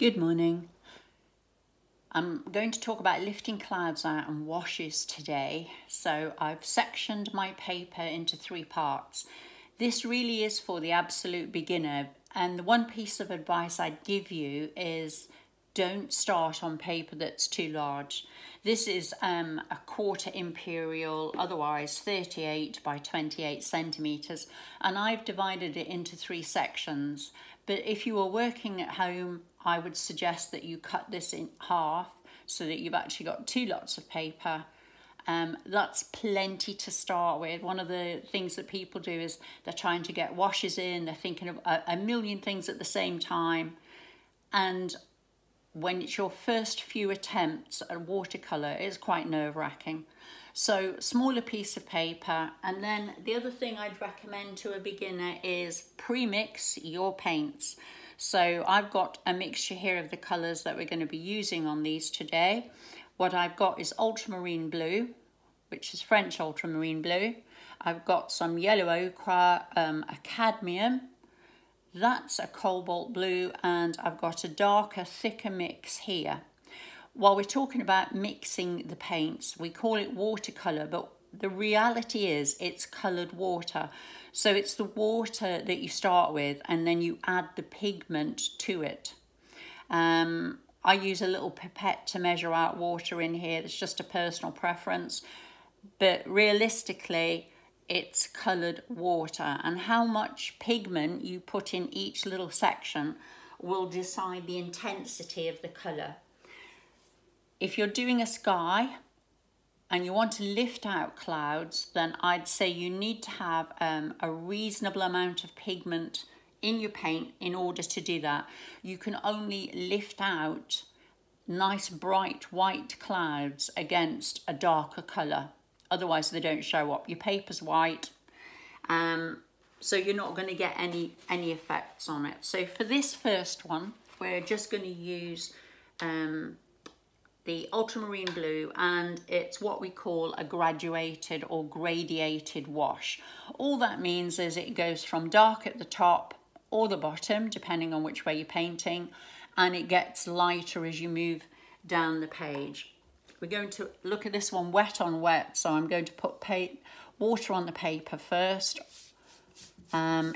Good morning. I'm going to talk about lifting clouds out and washes today. So I've sectioned my paper into 3 parts. This really is for the absolute beginner, and the one piece of advice I'd give you is don't start on paper that's too large. This is a 1/4 imperial, otherwise 38 by 28 centimetres, and I've divided it into 3 sections. But if you are working at home, I would suggest that you cut this in half so that you've actually got 2 lots of paper. That's plenty to start with. One of the things that people do is they're trying to get washes in, they're thinking of a million things at the same time, and when it's your first few attempts at watercolour, it's quite nerve-wracking. So smaller piece of paper. And then the other thing I'd recommend to a beginner is pre-mix your paints. So I've got a mixture here of the colours that we're going to be using on these today. What I've got is ultramarine blue, which is French ultramarine blue. I've got some yellow ochre, a cadmium, that's a cobalt blue, and I've got a darker, thicker mix here. While we're talking about mixing the paints, we call it watercolour, but the reality is it's coloured water. So it's the water that you start with and then you add the pigment to it. I use a little pipette to measure out water in here. It's just a personal preference, but realistically it's coloured water, and how much pigment you put in each little section will decide the intensity of the colour. If you're doing a sky and you want to lift out clouds, then I'd say you need to have a reasonable amount of pigment in your paint in order to do that. You can only lift out nice bright white clouds against a darker colour. Otherwise they don't show up. Your paper's white, so you're not going to get any effects on it. So for this first one, we're just going to use the ultramarine blue, and it's what we call a graduated or gradiated wash. All that means is it goes from dark at the top or the bottom, depending on which way you're painting, and it gets lighter as you move down the page. We're going to look at this one wet on wet, so I'm going to put water on the paper first.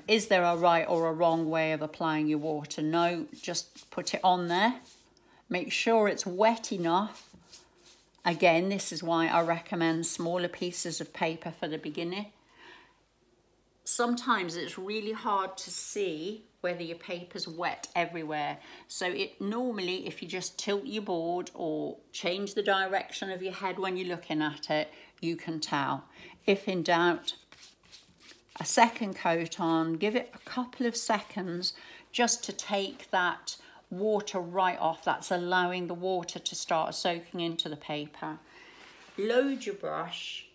Is there a right or a wrong way of applying your water? No, just put it on there. Make sure it's wet enough. Again, this is why I recommend smaller pieces of paper for the beginner. Sometimes it's really hard to see whether your paper's wet everywhere. So normally, if you just tilt your board or change the direction of your head when you're looking at it, you can tell. If in doubt, a second coat on, give it a couple of seconds just to take that water right off. That's allowing the water to start soaking into the paper. Load your brush.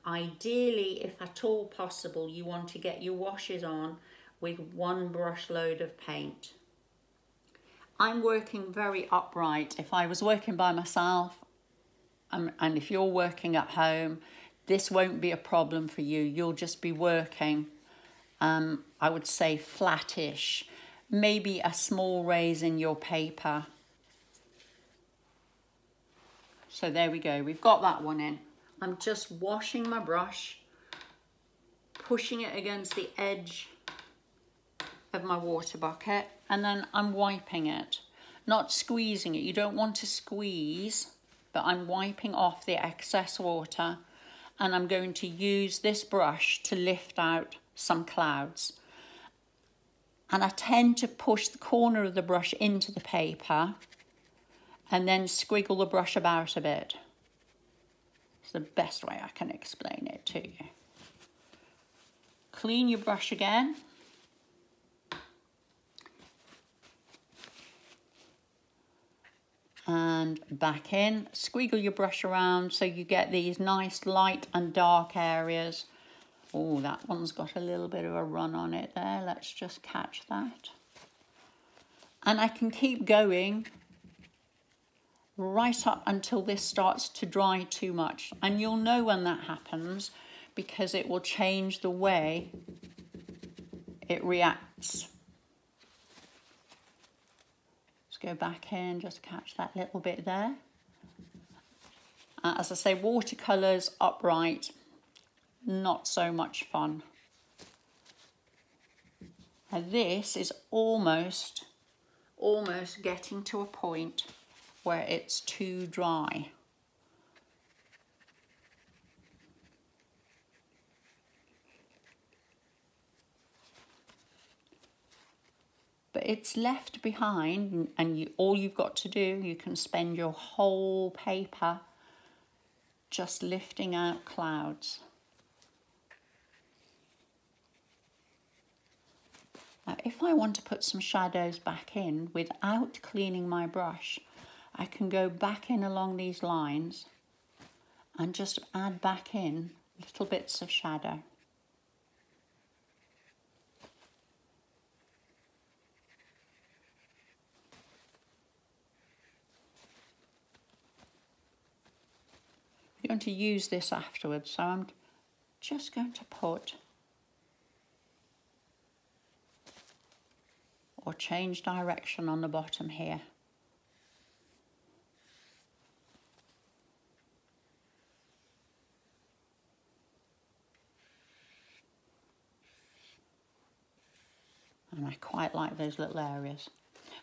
Ideally, if at all possible, you want to get your washes on with 1 brush load of paint. I'm working very upright. If I was working by myself, and if you're working at home, this won't be a problem for you. You'll just be working, I would say flattish, maybe a small raise in your paper. So there we go, we've got that one in. I'm just washing my brush, pushing it against the edge of my water bucket, and then I'm wiping it, not squeezing it. You don't want to squeeze, but I'm wiping off the excess water, and I'm going to use this brush to lift out some clouds. And I tend to push the corner of the brush into the paper and then squiggle the brush about a bit. It's the best way I can explain it to you. Clean your brush again. And back in. Squiggle your brush around so you get these nice light and dark areas. Oh, that one's got a little bit of a run on it there. Let's just catch that. And I can keep going right up until this starts to dry too much. And you'll know when that happens because it will change the way it reacts. Just go back in, just catch that little bit there. As I say, watercolours upright, not so much fun. And this is almost getting to a point where it's too dry. But it's left behind, and all you've got to do, you can spend your whole paper just lifting out clouds. Now, if I want to put some shadows back in without cleaning my brush, I can go back in along these lines and just add back in little bits of shadow. I'm going to use this afterwards, so I'm just going to put or change direction on the bottom here. And I quite like those little areas.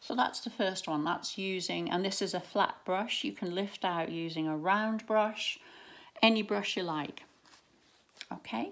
So that's the first one, that's using, and this is a flat brush. You can lift out using a round brush, any brush you like. Okay.